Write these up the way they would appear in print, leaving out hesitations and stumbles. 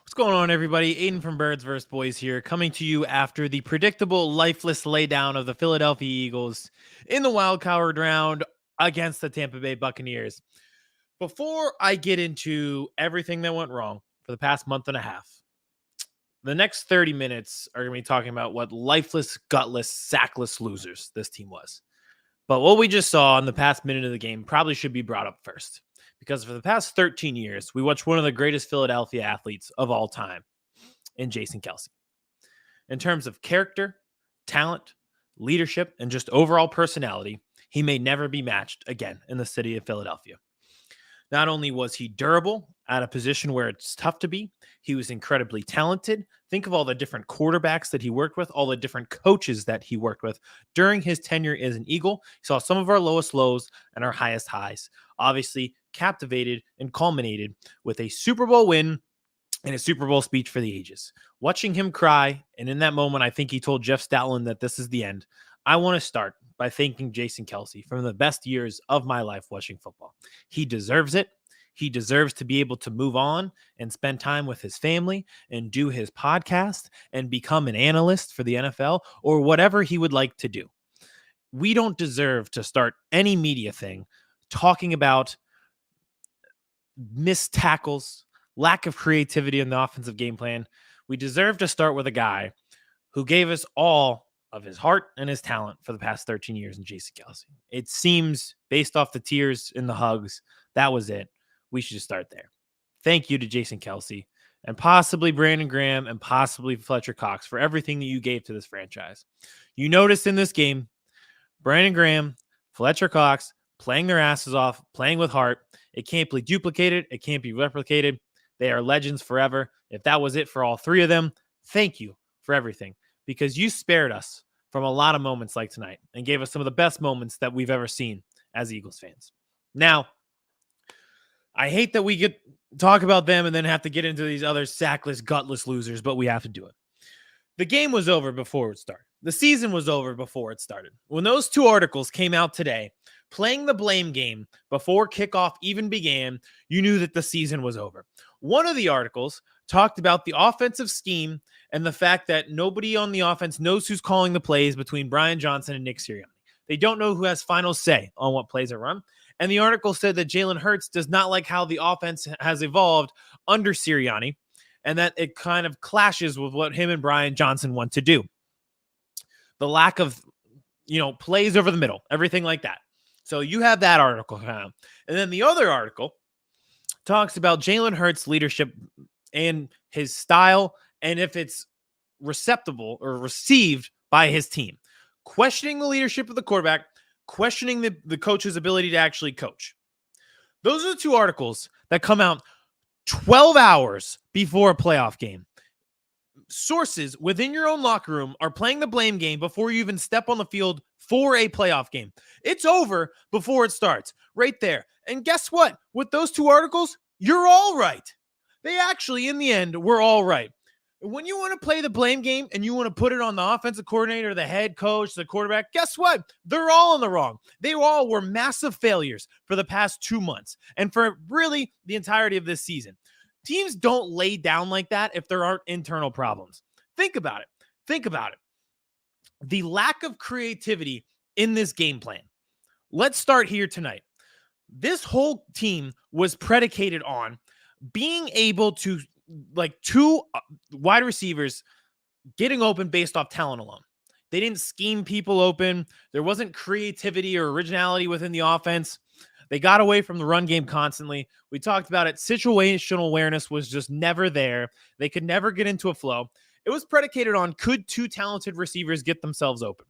What's going on, everybody? Aidan from Birds vs. Boys here, coming to you after the predictable, lifeless laydown of the Philadelphia Eagles in the Wildcard round against the Tampa Bay Buccaneers. Before I get into everything that went wrong for the past month and a half, the next 30 minutes are going to be talking about what lifeless, gutless, sackless losers this team was. But what we just saw in the past minute of the game probably should be brought up first. Because for the past 13 years, we watched one of the greatest Philadelphia athletes of all time in Jason Kelce. In terms of character, talent, leadership, and just overall personality, he may never be matched again in the city of Philadelphia. Not only was he durable at a position where it's tough to be, he was incredibly talented. Think of all the different quarterbacks that he worked with, all the different coaches that he worked with during his tenure as an Eagle. He saw some of our lowest lows and our highest highs. Obviously, captivated and culminated with a Super Bowl win and a Super Bowl speech for the ages. Watching him cry, and in that moment, I think he told Jeff Stoutland that this is the end. I want to start by thanking Jason Kelce for the best years of my life watching football. He deserves it. He deserves to be able to move on and spend time with his family and do his podcast and become an analyst for the NFL or whatever he would like to do. We don't deserve to start any media thing talking about missed tackles, lack of creativity in the offensive game plan. We deserve to start with a guy who gave us all of his heart and his talent for the past 13 years in Jason Kelce. It seems, based off the tears and the hugs, that was it. We should just start there. Thank you to Jason Kelce and possibly Brandon Graham and possibly Fletcher Cox for everything that you gave to this franchise. You noticed in this game, Brandon Graham, Fletcher Cox playing their asses off, playing with heart. It can't be duplicated. It can't be replicated. They are legends forever. If that was it for all three of them, thank you for everything, because you spared us from a lot of moments like tonight and gave us some of the best moments that we've ever seen as Eagles fans. Now, I hate that we get talk about them and then have to get into these other sackless, gutless losers, but we have to do it. The game was over before it started. The season was over before it started. When those two articles came out today, playing the blame game before kickoff even began, you knew that the season was over. One of the articles talked about the offensive scheme and the fact that nobody on the offense knows who's calling the plays between Brian Johnson and Nick Sirianni. They don't know who has final say on what plays are run. And the article said that Jalen Hurts does not like how the offense has evolved under Sirianni, and that it kind of clashes with what him and Brian Johnson want to do. The lack of, plays over the middle, everything like that. So you have that article. And then the other article talks about Jalen Hurts' leadership and his style, and if it's receptible or received by his team. Questioning the leadership of the quarterback, questioning the coach's ability to actually coach. Those are the two articles that come out 12 hours before a playoff game. Sources within your own locker room are playing the blame game before you even step on the field for a playoff game. It's over before it starts, right there. And guess what? With those two articles, you're all right. They actually, in the end, were all right. When you want to play the blame game and you want to put it on the offensive coordinator, the head coach, the quarterback, guess what? They're all in the wrong. They all were massive failures for the past 2 months and for really the entirety of this season. Teams don't lay down like that if there aren't internal problems. Think about it. The lack of creativity in this game plan. Let's start here tonight. This whole team was predicated on being able to, two wide receivers getting open based off talent alone. They didn't scheme people open. There wasn't creativity or originality within the offense. They got away from the run game constantly. We talked about it. Situational awareness was just never there. They could never get into a flow. It was predicated on, could two talented receivers get themselves open?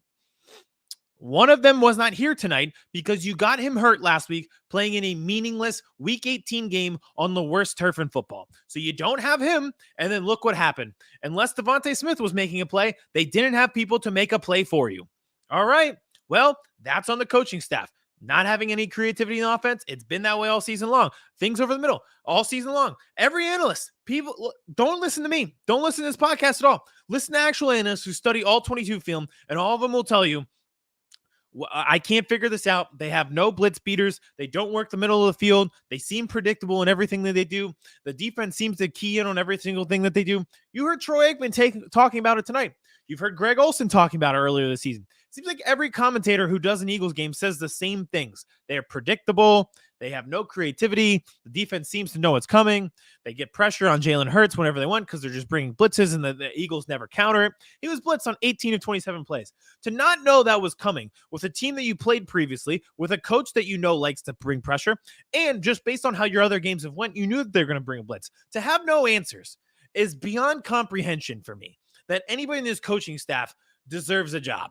One of them was not here tonight because you got him hurt last week playing in a meaningless Week 18 game on the worst turf in football. So you don't have him, and then look what happened. Unless Devontae Smith was making a play, they didn't have people to make a play for you. All right, well, that's on the coaching staff. Not having any creativity in the offense, it's been that way all season long. Things over the middle, all season long. Every analyst, people, don't listen to me. Don't listen to this podcast at all. Listen to actual analysts who study all 22 film, and all of them will tell you I can't figure this out. They have no blitz beaters. They don't work the middle of the field. They seem predictable in everything that they do. The defense seems to key in on every single thing that they do. You heard Troy Aikman talking about it tonight. You've heard Greg Olsen talking about it earlier this season. Seems like every commentator who does an Eagles game says the same things. They are predictable. They have no creativity. The defense seems to know what's coming. They get pressure on Jalen Hurts whenever they want because they're just bringing blitzes, and the Eagles never counter it. He was blitzed on 18 of 27 plays. To not know that was coming with a team that you played previously, with a coach that you know likes to bring pressure, and just based on how your other games have went, you knew that they're going to bring a blitz. To have no answers is beyond comprehension for me, that anybody in this coaching staff deserves a job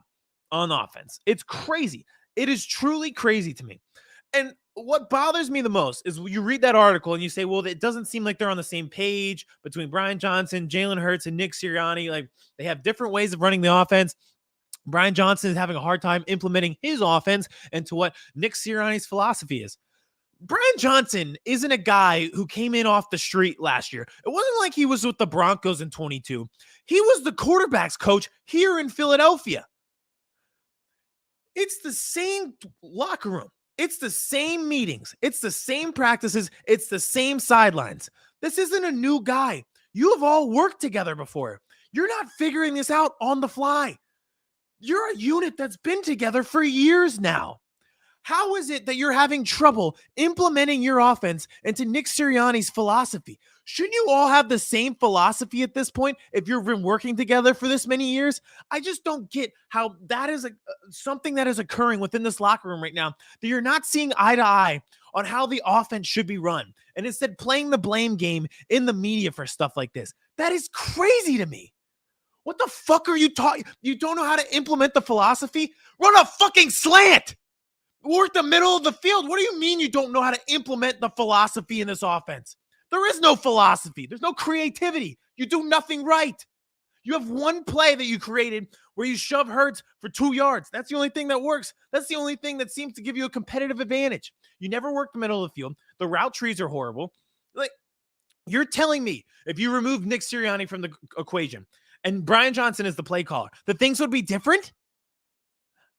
on offense. It's crazy. It is truly crazy to me. And what bothers me the most is you read that article and you say, well, it doesn't seem like they're on the same page between Brian Johnson, Jalen Hurts, and Nick Sirianni. Like, they have different ways of running the offense. Brian Johnson is having a hard time implementing his offense into what Nick Sirianni's philosophy is. Brian Johnson isn't a guy who came in off the street last year. It wasn't like he was with the Broncos in 22. He was the quarterback's coach here in Philadelphia. It's the same locker room. It's the same meetings. It's the same practices. It's the same sidelines. This isn't a new guy. You have all worked together before. You're not figuring this out on the fly. You're a unit that's been together for years now. How is it that you're having trouble implementing your offense into Nick Sirianni's philosophy? Shouldn't you all have the same philosophy at this point if you've been working together for this many years? I just don't get how that is something that is occurring within this locker room right now, that you're not seeing eye to eye on how the offense should be run, and instead playing the blame game in the media for stuff like this. That is crazy to me. What the fuck are you talking? You don't know how to implement the philosophy? Run a fucking slant. Work the middle of the field. What do you mean you don't know how to implement the philosophy in this offense? There is no philosophy. There's no creativity. You do nothing right. You have one play that you created where you shove Hurts for 2 yards. That's the only thing that works. That's the only thing that seems to give you a competitive advantage. You never work the middle of the field. The route trees are horrible. Like, you're telling me if you remove Nick Sirianni from the equation and Brian Johnson is the play caller, that things would be different?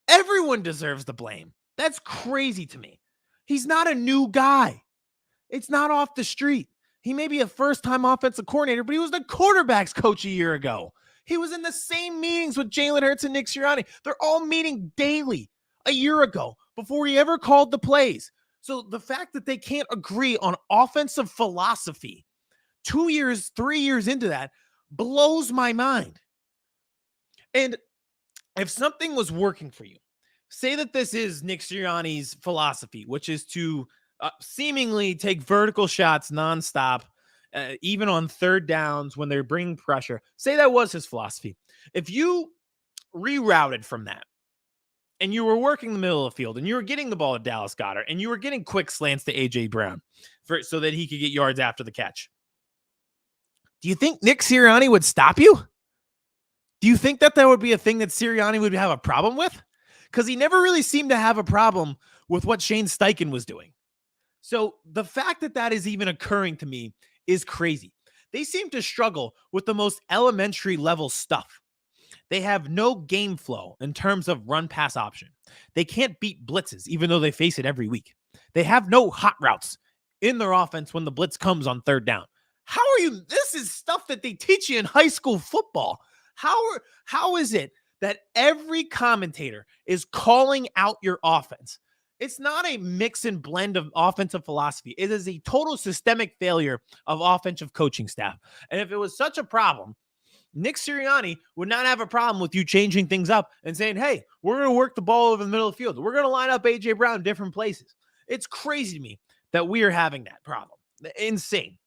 Everyone deserves the blame. That's crazy to me. He's not a new guy. It's not off the street. He may be a first-time offensive coordinator, but he was the quarterback's coach a year ago. He was in the same meetings with Jalen Hurts and Nick Sirianni. They're all meeting daily a year ago before he ever called the plays. So the fact that they can't agree on offensive philosophy 2 years, 3 years into that blows my mind. And if something was working for you, say that this is Nick Sirianni's philosophy, which is to seemingly take vertical shots nonstop, even on third downs when they're bringing pressure. Say that was his philosophy. If you rerouted from that and you were working the middle of the field and you were getting the ball to Dallas Goedert and you were getting quick slants to A.J. Brown so that he could get yards after the catch, do you think Nick Sirianni would stop you? Do you think that would be a thing that Sirianni would have a problem with? Because he never really seemed to have a problem with what Shane Steichen was doing. So the fact that that is even occurring to me is crazy. They seem to struggle with the most elementary level stuff. They have no game flow in terms of run-pass option. They can't beat blitzes, even though they face it every week. They have no hot routes in their offense when the blitz comes on third down. How are you? This is stuff that they teach you in high school football. How is it that every commentator is calling out your offense? It's not a mix and blend of offensive philosophy. It is a total systemic failure of offensive coaching staff. And if it was such a problem, Nick Sirianni would not have a problem with you changing things up and saying, hey, we're going to work the ball over the middle of the field. We're going to line up A.J. Brown in different places. It's crazy to me that we are having that problem. Insane.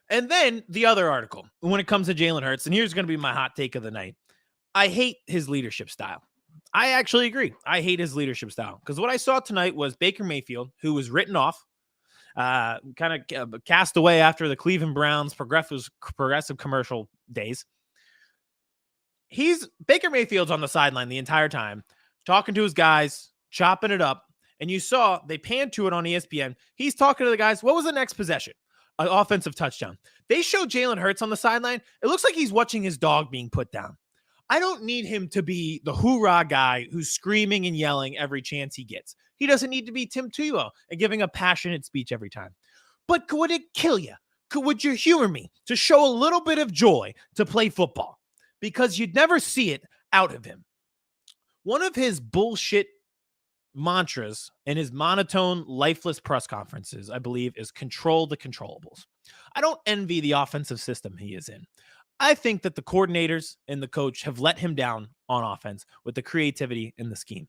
And then the other article, when it comes to Jalen Hurts, and here's going to be my hot take of the night. I hate his leadership style. I actually agree. I hate his leadership style because what I saw tonight was Baker Mayfield, who was written off, kind of cast away after the Cleveland Browns progressive commercial days. Baker Mayfield's on the sideline the entire time, talking to his guys, chopping it up. And you saw they panned to it on ESPN. He's talking to the guys. What was the next possession? An offensive touchdown. They show Jalen Hurts on the sideline. It looks like he's watching his dog being put down. I don't need him to be the hoorah guy who's screaming and yelling every chance he gets. He doesn't need to be Tim Tebow and giving a passionate speech every time. But would it kill you? Would you humor me to show a little bit of joy to play football? Because you'd never see it out of him. One of his bullshit mantras in his monotone, lifeless press conferences, I believe, is control the controllables. I don't envy the offensive system he is in. I think that the coordinators and the coach have let him down on offense with the creativity in the scheme.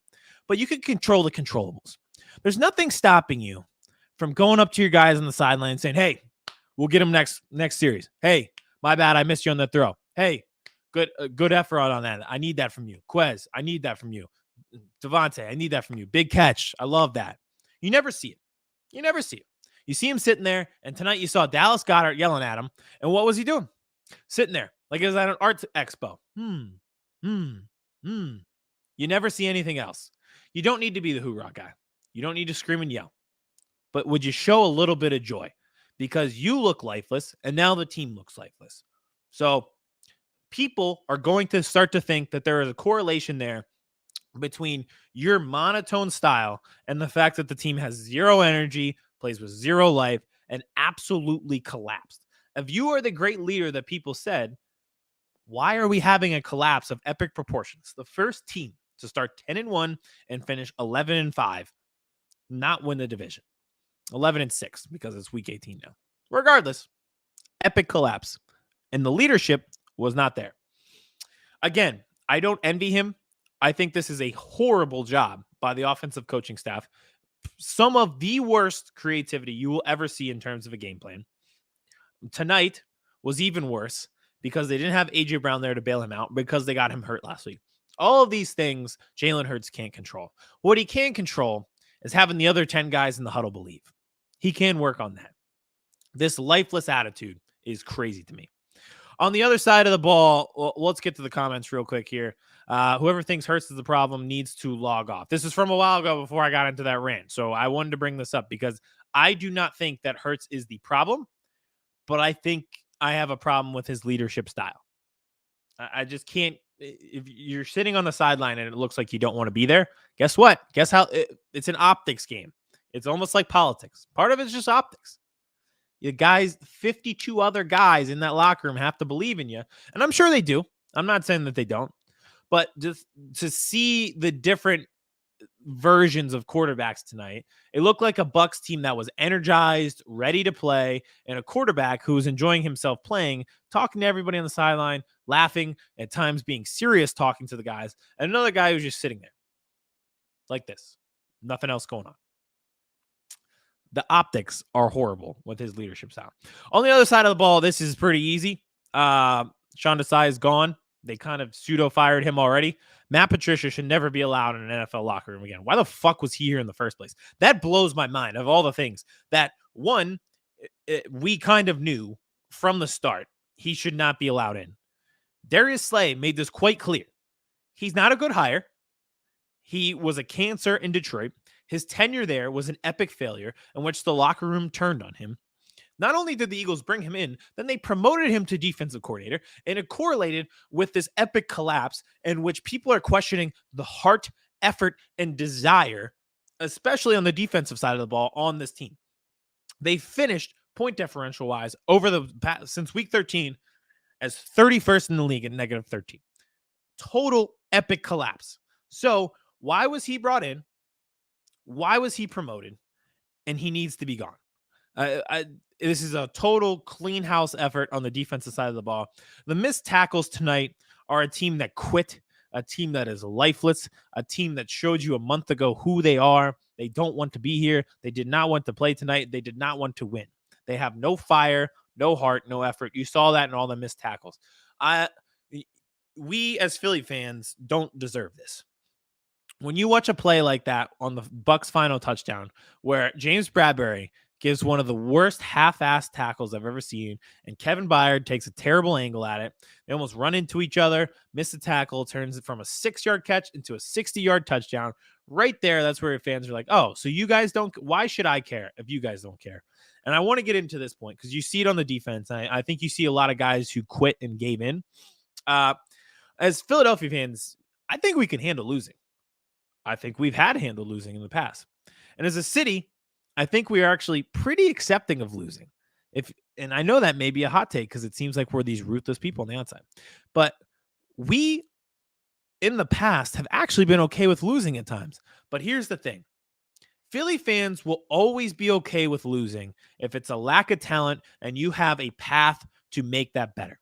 But you can control the controllables. There's nothing stopping you from going up to your guys on the sideline and saying, hey, we'll get him next series. Hey, my bad, I missed you on that throw. Hey, good effort on that. I need that from you. Quez, I need that from you. Devontae, I need that from you. Big catch. I love that. You never see it. You never see it. You see him sitting there, and tonight you saw Dallas Goedert yelling at him. And what was he doing? Sitting there like it was at an art expo. You never see anything else. You don't need to be the hoorah guy. You don't need to scream and yell. But would you show a little bit of joy? Because you look lifeless, and now the team looks lifeless. So people are going to start to think that there is a correlation there between your monotone style and the fact that the team has zero energy, plays with zero life, and absolutely collapsed. If you are the great leader that people said, why are we having a collapse of epic proportions? The first team to start 10-1 and finish 11-5, not win the division. 11-6 because it's week 18 now. Regardless, epic collapse. And the leadership was not there. Again, I don't envy him. I think this is a horrible job by the offensive coaching staff. Some of the worst creativity you will ever see in terms of a game plan. Tonight was even worse because they didn't have A.J. Brown there to bail him out because they got him hurt last week. All of these things Jalen Hurts can't control. What he can control is having the other 10 guys in the huddle believe. He can work on that. This lifeless attitude is crazy to me. On the other side of the ball, well, let's get to the comments real quick here. Whoever thinks Hurts is the problem needs to log off. This is from a while ago before I got into that rant. So I wanted to bring this up because I do not think that Hurts is the problem, but I think I have a problem with his leadership style. I just can't. If you're sitting on the sideline and it looks like you don't want to be there, guess what? Guess how? It's an optics game. It's almost like politics. Part of it's just optics. You guys, 52 other guys in that locker room have to believe in you. And I'm sure they do. I'm not saying that they don't. But just to see the different versions of quarterbacks tonight, it looked like a Bucs team that was energized, ready to play, and a quarterback who was enjoying himself playing, talking to everybody on the sideline, laughing, at times being serious, talking to the guys, and another guy who's just sitting there like this. Nothing else going on. The optics are horrible with his leadership style. On the other side of the ball, this is pretty easy. Sean Desai is gone. They kind of pseudo-fired him already. Matt Patricia should never be allowed in an NFL locker room again. Why the fuck was he here in the first place? That blows my mind of all the things that, one, we kind of knew from the start he should not be allowed in. Darius Slay made this quite clear. He's not a good hire. He was a cancer in Detroit. His tenure there was an epic failure in which the locker room turned on him. Not only did the Eagles bring him in, then they promoted him to defensive coordinator, and it correlated with this epic collapse in which people are questioning the heart, effort, and desire, especially on the defensive side of the ball on this team. They finished point differential wise since week 13 as 31st in the league at negative 13. Total epic collapse. So why was he brought in? Why was he promoted? And he needs to be gone. This is a total clean house effort on the defensive side of the ball. The missed tackles tonight are a team that quit, a team that is lifeless, a team that showed you a month ago who they are. They don't want to be here. They did not want to play tonight. They did not want to win. They have no fire, no heart, no effort. You saw that in all the missed tackles. We as Philly fans don't deserve this. When you watch a play like that on the Bucs' final touchdown, where James Bradbury gives one of the worst half-assed tackles I've ever seen, and Kevin Byard takes a terrible angle at it, they almost run into each other, miss a tackle, turns it from a 6-yard catch into a 60-yard touchdown. Right there, that's where fans are like, oh, so you guys don't – why should I care if you guys don't care? And I want to get into this point because you see it on the defense. I think you see a lot of guys who quit and gave in. As Philadelphia fans, I think we can handle losing. I think we've had to handle losing in the past. And as a city, I think we are actually pretty accepting of losing. And I know that may be a hot take because it seems like we're these ruthless people on the outside. But we in the past have actually been okay with losing at times. But here's the thing. Philly fans will always be okay with losing if it's a lack of talent and you have a path to make that better.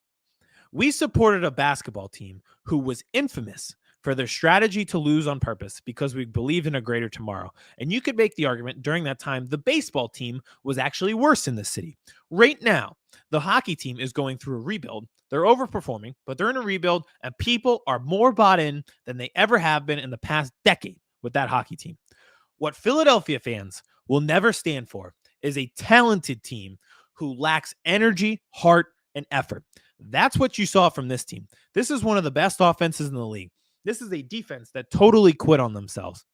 We supported a basketball team who was infamous for their strategy to lose on purpose because we believed in a greater tomorrow. And you could make the argument during that time, the baseball team was actually worse in the city. Right now, the hockey team is going through a rebuild. They're overperforming, but they're in a rebuild, and people are more bought in than they ever have been in the past decade with that hockey team. What Philadelphia fans will never stand for is a talented team who lacks energy, heart, and effort. That's what you saw from this team. This is one of the best offenses in the league. This is a defense that totally quit on themselves.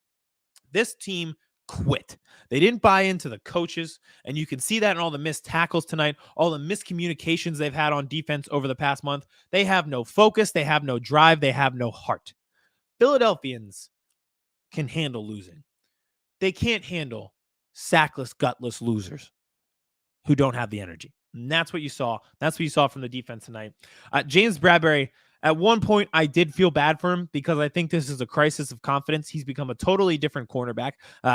This team quit. They didn't buy into the coaches, and you can see that in all the missed tackles tonight, all the miscommunications they've had on defense over the past month. They have no focus. They have no drive. They have no heart. Philadelphians can handle losing. They can't handle sackless, gutless losers who don't have the energy. And that's what you saw. That's what you saw from the defense tonight. James Bradbury, at one point, I did feel bad for him because I think this is a crisis of confidence. He's become a totally different cornerback.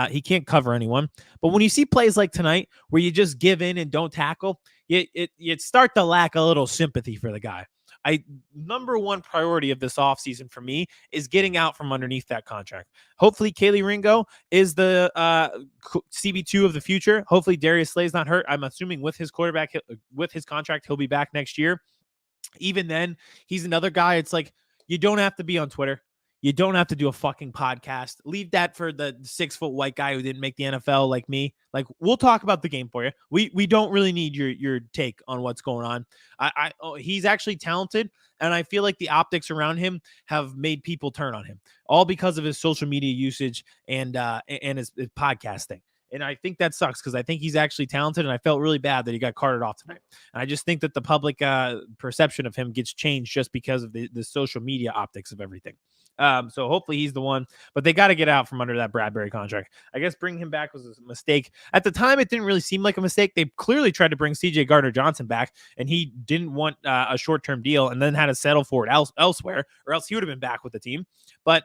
He can't cover anyone. But when you see plays like tonight where you just give in and don't tackle, you start to lack a little sympathy for the guy. Number one priority of this offseason for me is getting out from underneath that contract. Hopefully, Kaylee Ringo is the CB2 of the future. Hopefully, Darius Slay's not hurt. I'm assuming with his contract, he'll be back next year. Even then, he's another guy. It's like, you don't have to be on Twitter. You don't have to do a fucking podcast. Leave that for the 6-foot white guy who didn't make the NFL like me. Like, we'll talk about the game for you. We don't really need your take on what's going on. He's actually talented, and I feel like the optics around him have made people turn on him, all because of his social media usage and his podcasting. And I think that sucks because I think he's actually talented, and I felt really bad that he got carted off tonight. And I just think that the public perception of him gets changed just because of the social media optics of everything. So hopefully he's the one, but they got to get out from under that Bradbury contract. I guess bringing him back was a mistake. At the time, it didn't really seem like a mistake. They clearly tried to bring CJ Gardner-Johnson back, and he didn't want a short-term deal and then had to settle for it elsewhere, or else he would have been back with the team. But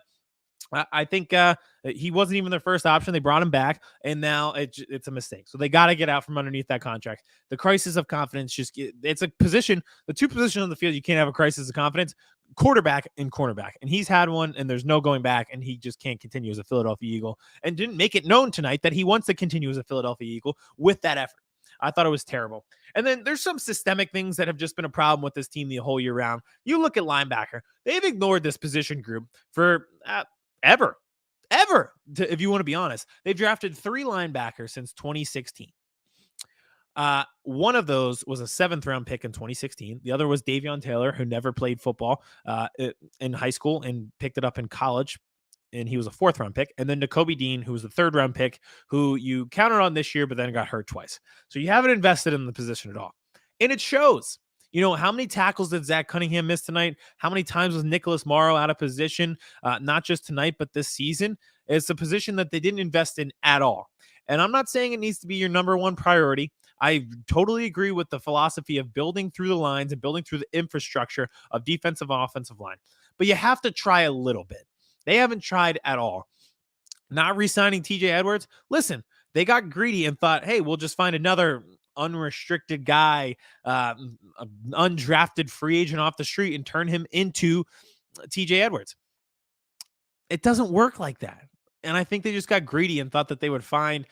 I think he wasn't even their first option. They brought him back, and now it's a mistake. So they got to get out from underneath that contract. The crisis of confidence, it's a position, the two positions on the field, you can't have a crisis of confidence, quarterback and cornerback. And he's had one, and there's no going back, and he just can't continue as a Philadelphia Eagle, and didn't make it known tonight that he wants to continue as a Philadelphia Eagle with that effort. I thought it was terrible. And then there's some systemic things that have just been a problem with this team the whole year round. You look at linebacker. They've ignored this position group for ever, if you want to be honest. They've drafted 3 linebackers since 2016. One of those was a 7th round pick in 2016. The other was Davion Taylor, who never played football in high school and picked it up in college, and he was a 4th round pick. And then Nakobe Dean, who was the 3rd round pick, who you counted on this year, but then got hurt twice. So you haven't invested in the position at all. And it shows. You know, how many tackles did Zach Cunningham miss tonight? How many times was Nicholas Morrow out of position? Not just tonight, but this season. It's a position that they didn't invest in at all. And I'm not saying it needs to be your number one priority. I totally agree with the philosophy of building through the lines and building through the infrastructure of defensive and offensive line. But you have to try a little bit. They haven't tried at all. Not re-signing TJ Edwards. Listen, they got greedy and thought, hey, we'll just find another unrestricted guy, undrafted free agent off the street, and turn him into TJ Edwards. It doesn't work like that. And I think they just got greedy and thought that they would find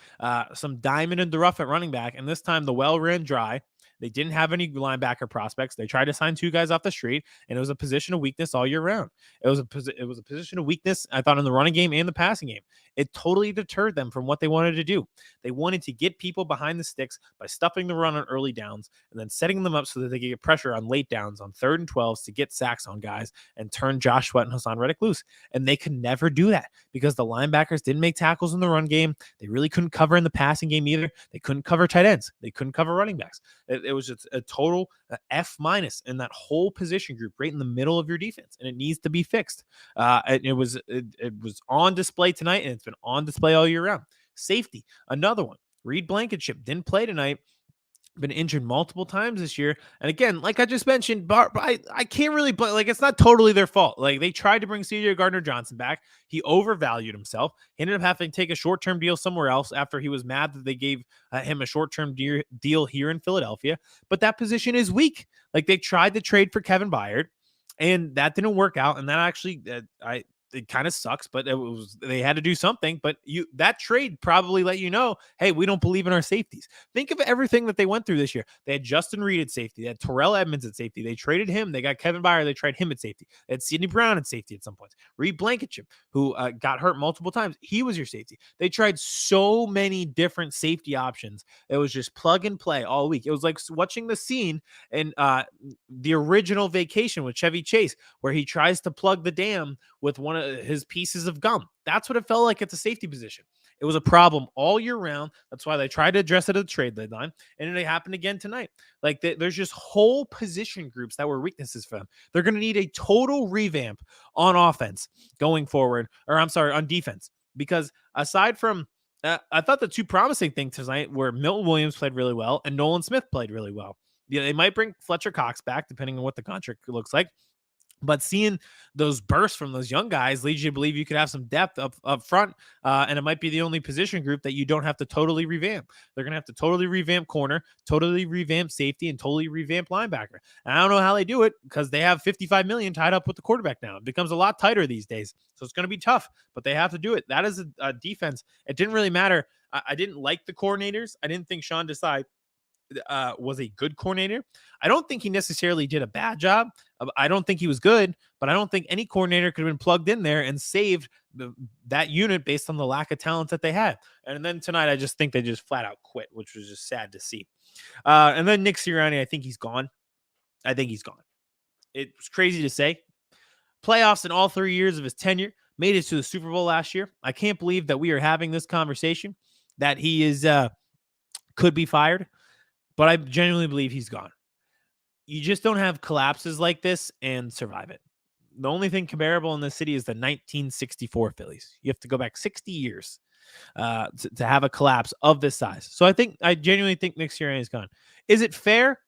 some diamond in the rough at running back. And this time the well ran dry. They didn't have any linebacker prospects. They tried to sign 2 guys off the street, and it was a position of weakness all year round. It was a position of weakness, I thought, in the running game and the passing game. It totally deterred them from what they wanted to do. They wanted to get people behind the sticks by stuffing the run on early downs and then setting them up so that they could get pressure on late downs on 3rd and 12s to get sacks on guys and turn Josh Sweat and Hassan Reddick loose. And they could never do that because the linebackers didn't make tackles in the run game. They really couldn't cover in the passing game either. They couldn't cover tight ends. They couldn't cover running backs. It was just a total F- in that whole position group right in the middle of your defense, and it needs to be fixed. It was on display tonight, and it's been on display all year round. Safety, another one. Reed Blankenship didn't play tonight. Been injured multiple times this year. And again, like I just mentioned, I can't really blame, like, it's not totally their fault. Like, they tried to bring CJ Gardner-Johnson back. He overvalued himself. He ended up having to take a short-term deal somewhere else after he was mad that they gave him a short-term deal here in Philadelphia. But that position is weak. Like, they tried to trade for Kevin Byard, and that didn't work out. And that actually, it kind of sucks, but they had to do something. But that trade probably let you know, hey, we don't believe in our safeties. Think of everything that they went through this year. They had Justin Reed at safety. They had Terrell Edmonds at safety. They traded him. They got Kevin Byard. They tried him at safety. They had Sidney Brown at safety at some points. Reed Blankenship, who got hurt multiple times, he was your safety. They tried so many different safety options. It was just plug and play all week. It was like watching the scene in the original Vacation with Chevy Chase, where he tries to plug the dam with one of his pieces of gum. That's what it felt like at the safety position. It was a problem all year round. That's why they tried to address it at the trade deadline, and it happened again tonight. Like, there's just whole position groups that were weaknesses for them. They're going to need a total revamp on offense going forward, or I'm sorry, on defense, because aside from I thought the two promising things tonight were Milton Williams played really well and Nolan Smith played really well. Yeah, they might bring Fletcher Cox back depending on what the contract looks like. But seeing those bursts from those young guys leads you to believe you could have some depth up front, and it might be the only position group that you don't have to totally revamp. They're going to have to totally revamp corner, totally revamp safety, and totally revamp linebacker. And I don't know how they do it because they have $55 million tied up with the quarterback now. It becomes a lot tighter these days, so it's going to be tough, but they have to do it. That is a defense. It didn't really matter. I didn't like the coordinators. I didn't think Sean Desai was a good coordinator. I don't think he necessarily did a bad job. I don't think he was good, but I don't think any coordinator could have been plugged in there and saved that unit based on the lack of talent that they had. And then tonight, I just think they just flat out quit, which was just sad to see. And then Nick Sirianni, I think he's gone. It's crazy to say. Playoffs in all 3 years of his tenure, made it to the Super Bowl last year. I can't believe that we are having this conversation, that he is could be fired. But I genuinely believe he's gone. You just don't have collapses like this and survive it. The only thing comparable in this city is the 1964 Phillies. You have to go back 60 years to have a collapse of this size. So I genuinely think Nick Sirianni is gone. Is it fair?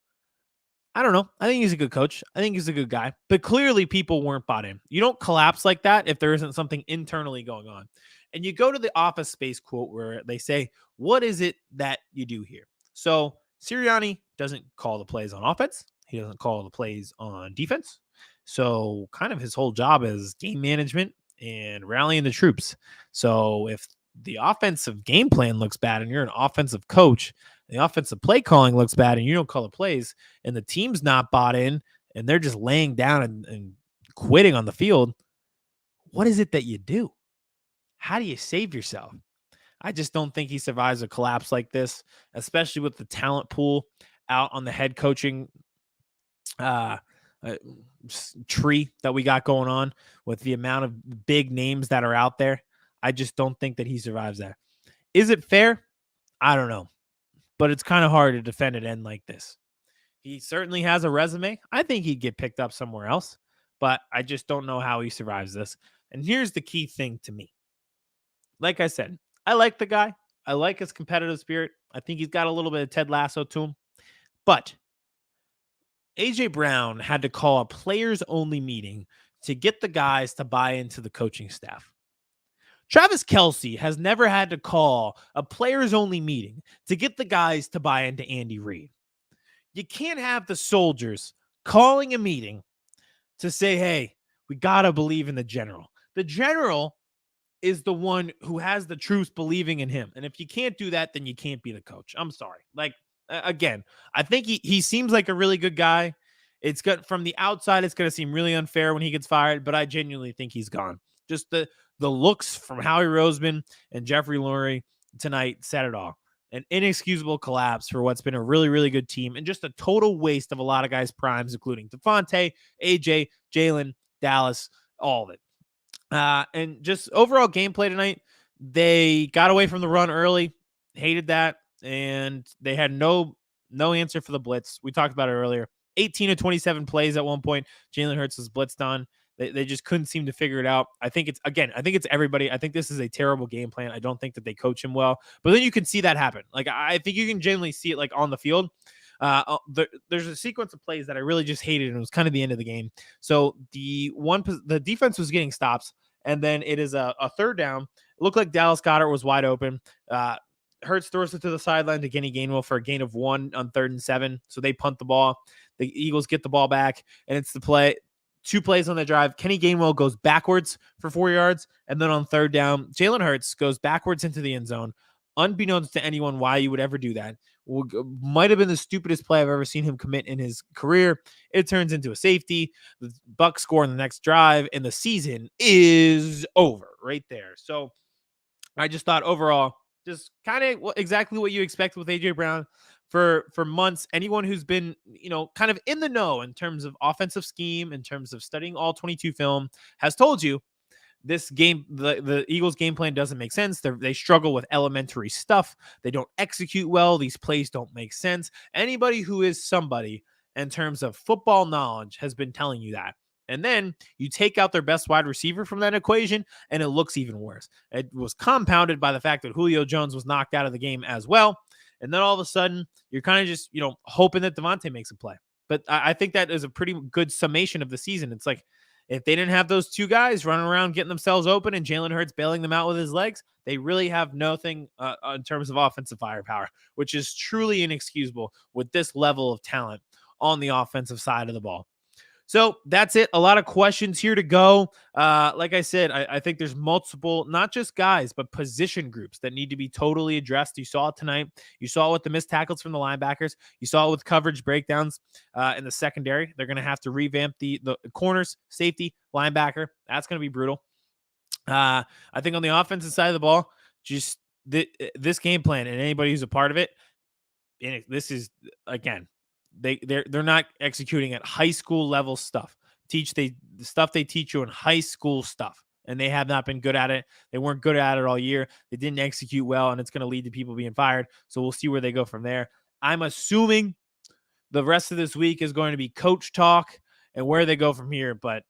I don't know. I think he's a good coach. I think he's a good guy. But clearly people weren't bought in. You don't collapse like that if there isn't something internally going on. And you go to the Office Space quote where they say, what is it that you do here? So Sirianni doesn't call the plays on offense. He doesn't call the plays on defense. So kind of his whole job is game management and rallying the troops. So if the offensive game plan looks bad and you're an offensive coach, the offensive play calling looks bad and you don't call the plays, and the team's not bought in and they're just laying down and quitting on the field, what is it that you do? How do you save yourself? I just don't think he survives a collapse like this, especially with the talent pool out on the head coaching tree that we got going on with the amount of big names that are out there. I just don't think that he survives that. Is it fair? I don't know, but it's kind of hard to defend an end like this. He certainly has a resume. I think he'd get picked up somewhere else, but I just don't know how he survives this. And here's the key thing to me. Like I said, I like the guy. I like his competitive spirit. I think he's got a little bit of Ted Lasso to him. But A.J. Brown had to call a players-only meeting to get the guys to buy into the coaching staff. Travis Kelce has never had to call a players-only meeting to get the guys to buy into Andy Reid. You can't have the soldiers calling a meeting to say, hey, we got to believe in the general. The general is the one who has the troops believing in him. And if you can't do that, then you can't be the coach. I'm sorry. Like, again, I think he seems like a really good guy. It's good from the outside. It's going to seem really unfair when he gets fired, but I genuinely think he's gone. Just the the looks from Howie Roseman and Jeffrey Lurie tonight said it all. An inexcusable collapse for what's been a really, really good team, and just a total waste of a lot of guys' primes, including Devontae, AJ, Jalen, Dallas, all of it. And just overall gameplay tonight, they got away from the run early, hated that, and they had no answer for the blitz. We talked about it earlier. 18 of 27 plays at one point, Jalen Hurts was blitzed on. They just couldn't seem to figure it out. I think it's everybody. I think this is a terrible game plan. I don't think that they coach him well, but then you can see that happen. Like, I think you can generally see it like on the field. There's a sequence of plays that I really just hated, and it was kind of the end of the game. So the defense was getting stops, and then it is a third down. It looked like Dallas Goedert was wide open. Hurts throws it to the sideline to Kenny Gainwell for a gain of 1 on 3rd and 7. So they punt the ball. The Eagles get the ball back, and it's the play. 2 plays on the drive. Kenny Gainwell goes backwards for 4 yards, and then on 3rd down, Jalen Hurts goes backwards into the end zone. Unbeknownst to anyone why you would ever do that. Might have been the stupidest play I've ever seen him commit in his career. It turns into a safety. The Bucs score in the next drive, and the season is over right there. So I just thought overall, just kind of exactly what you expect with AJ Brown for months. Anyone who's been, kind of in the know in terms of offensive scheme, in terms of studying all 22 film, has told you this game, the Eagles game plan doesn't make sense. They struggle with elementary stuff. They don't execute well. These plays don't make sense. Anybody who is somebody in terms of football knowledge has been telling you that. And then you take out their best wide receiver from that equation, and it looks even worse. It was compounded by the fact that Julio Jones was knocked out of the game as well. And then all of a sudden, you're kind of just, hoping that Devontae makes a play. But I think that is a pretty good summation of the season. It's like, if they didn't have those 2 guys running around getting themselves open and Jalen Hurts bailing them out with his legs, they really have nothing in terms of offensive firepower, which is truly inexcusable with this level of talent on the offensive side of the ball. So that's it. A lot of questions here to go. Like I said, I think there's multiple, not just guys, but position groups that need to be totally addressed. You saw it tonight. You saw it with the missed tackles from the linebackers. You saw it with coverage breakdowns in the secondary. They're going to have to revamp the corners, safety, linebacker. That's going to be brutal. I think on the offensive side of the ball, just this game plan and anybody who's a part of it, and this is, again, they're not executing at high school level stuff. The stuff they teach you in high school stuff, and they have not been good at it. They weren't good at it all year. They didn't execute well, and it's going to lead to people being fired. So we'll see where they go from there. I'm assuming the rest of this week is going to be coach talk and where they go from here, but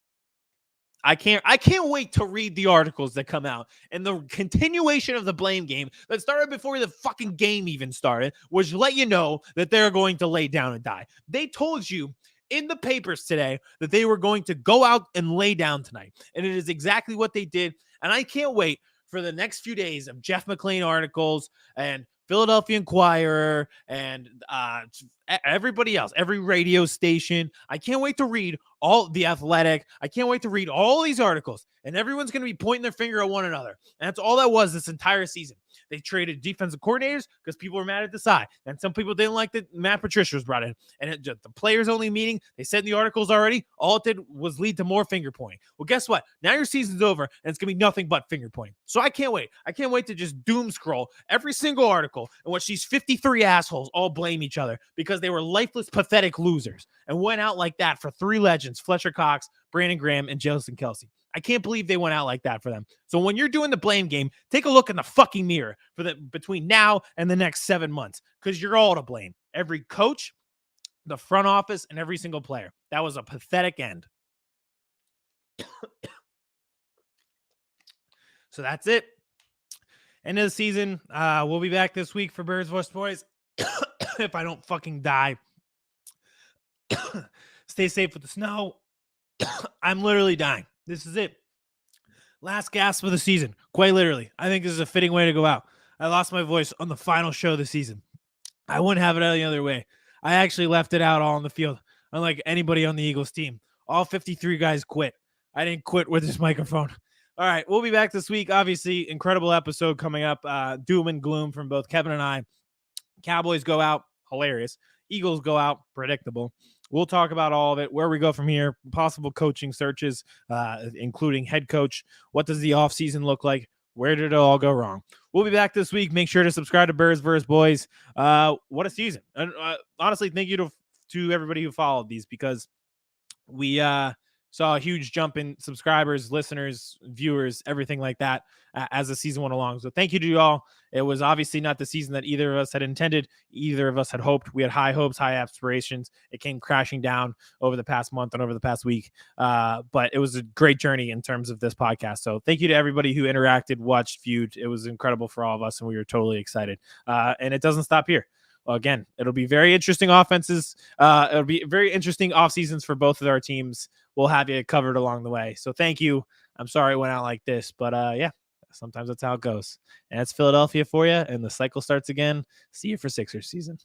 I can't wait to read the articles that come out, and the continuation of the blame game that started before the fucking game even started, which let you know that they're going to lay down and die. They told you in the papers today that they were going to go out and lay down tonight, and it is exactly what they did. And I can't wait for the next few days of Jeff McLean articles and Philadelphia Inquirer and everybody else, every radio station. I can't wait to read all The Athletic. I can't wait to read all these articles, and everyone's going to be pointing their finger at one another. And that's all that was this entire season. They traded defensive coordinators because people were mad at the side, and some people didn't like that Matt Patricia was brought in. And the players only meeting, they said in the articles already, all it did was lead to more finger pointing. Well, guess what? Now your season's over, and it's going to be nothing but finger pointing. So I can't wait. I can't wait to just doom scroll every single article in which these 53 assholes all blame each other because they were lifeless, pathetic losers and went out like that for 3 legends, Fletcher Cox, Brandon Graham, and Jason Kelce. I can't believe they went out like that for them. So when you're doing the blame game, take a look in the fucking mirror between now and the next 7 months, because you're all to blame. Every coach, the front office, and every single player. That was a pathetic end. So that's it. End of the season. We'll be back this week for Birds Voice Boys. If I don't fucking die. Stay safe with the snow. I'm literally dying. This is it. Last gasp of the season. Quite literally. I think this is a fitting way to go out. I lost my voice on the final show of the season. I wouldn't have it any other way. I actually left it out all on the field, unlike anybody on the Eagles team. All 53 guys quit. I didn't quit with this microphone. All right, we'll be back this week. Obviously, incredible episode coming up. Doom and gloom from both Kevin and I. Cowboys go out. Hilarious. Eagles go out. Predictable. We'll talk about all of it, where we go from here, possible coaching searches, including head coach. What does the offseason look like? Where did it all go wrong? We'll be back this week. Make sure to subscribe to Birds vs. Boys. What a season. And honestly, thank you to everybody who followed these, because we saw a huge jump in subscribers, listeners, viewers, everything like that as the season went along. So thank you to you all. It was obviously not the season that either of us had intended, either of us had hoped. We had high hopes, high aspirations. It came crashing down over the past month and over the past week. But it was a great journey in terms of this podcast. So thank you to everybody who interacted, watched, viewed. It was incredible for all of us, and we were totally excited. And it doesn't stop here. Again, it'll be very interesting offenses. It'll be very interesting off seasons for both of our teams. We'll have you covered along the way. So thank you. I'm sorry it went out like this, but yeah, sometimes that's how it goes. And it's Philadelphia for you, and the cycle starts again. See you for Sixers season.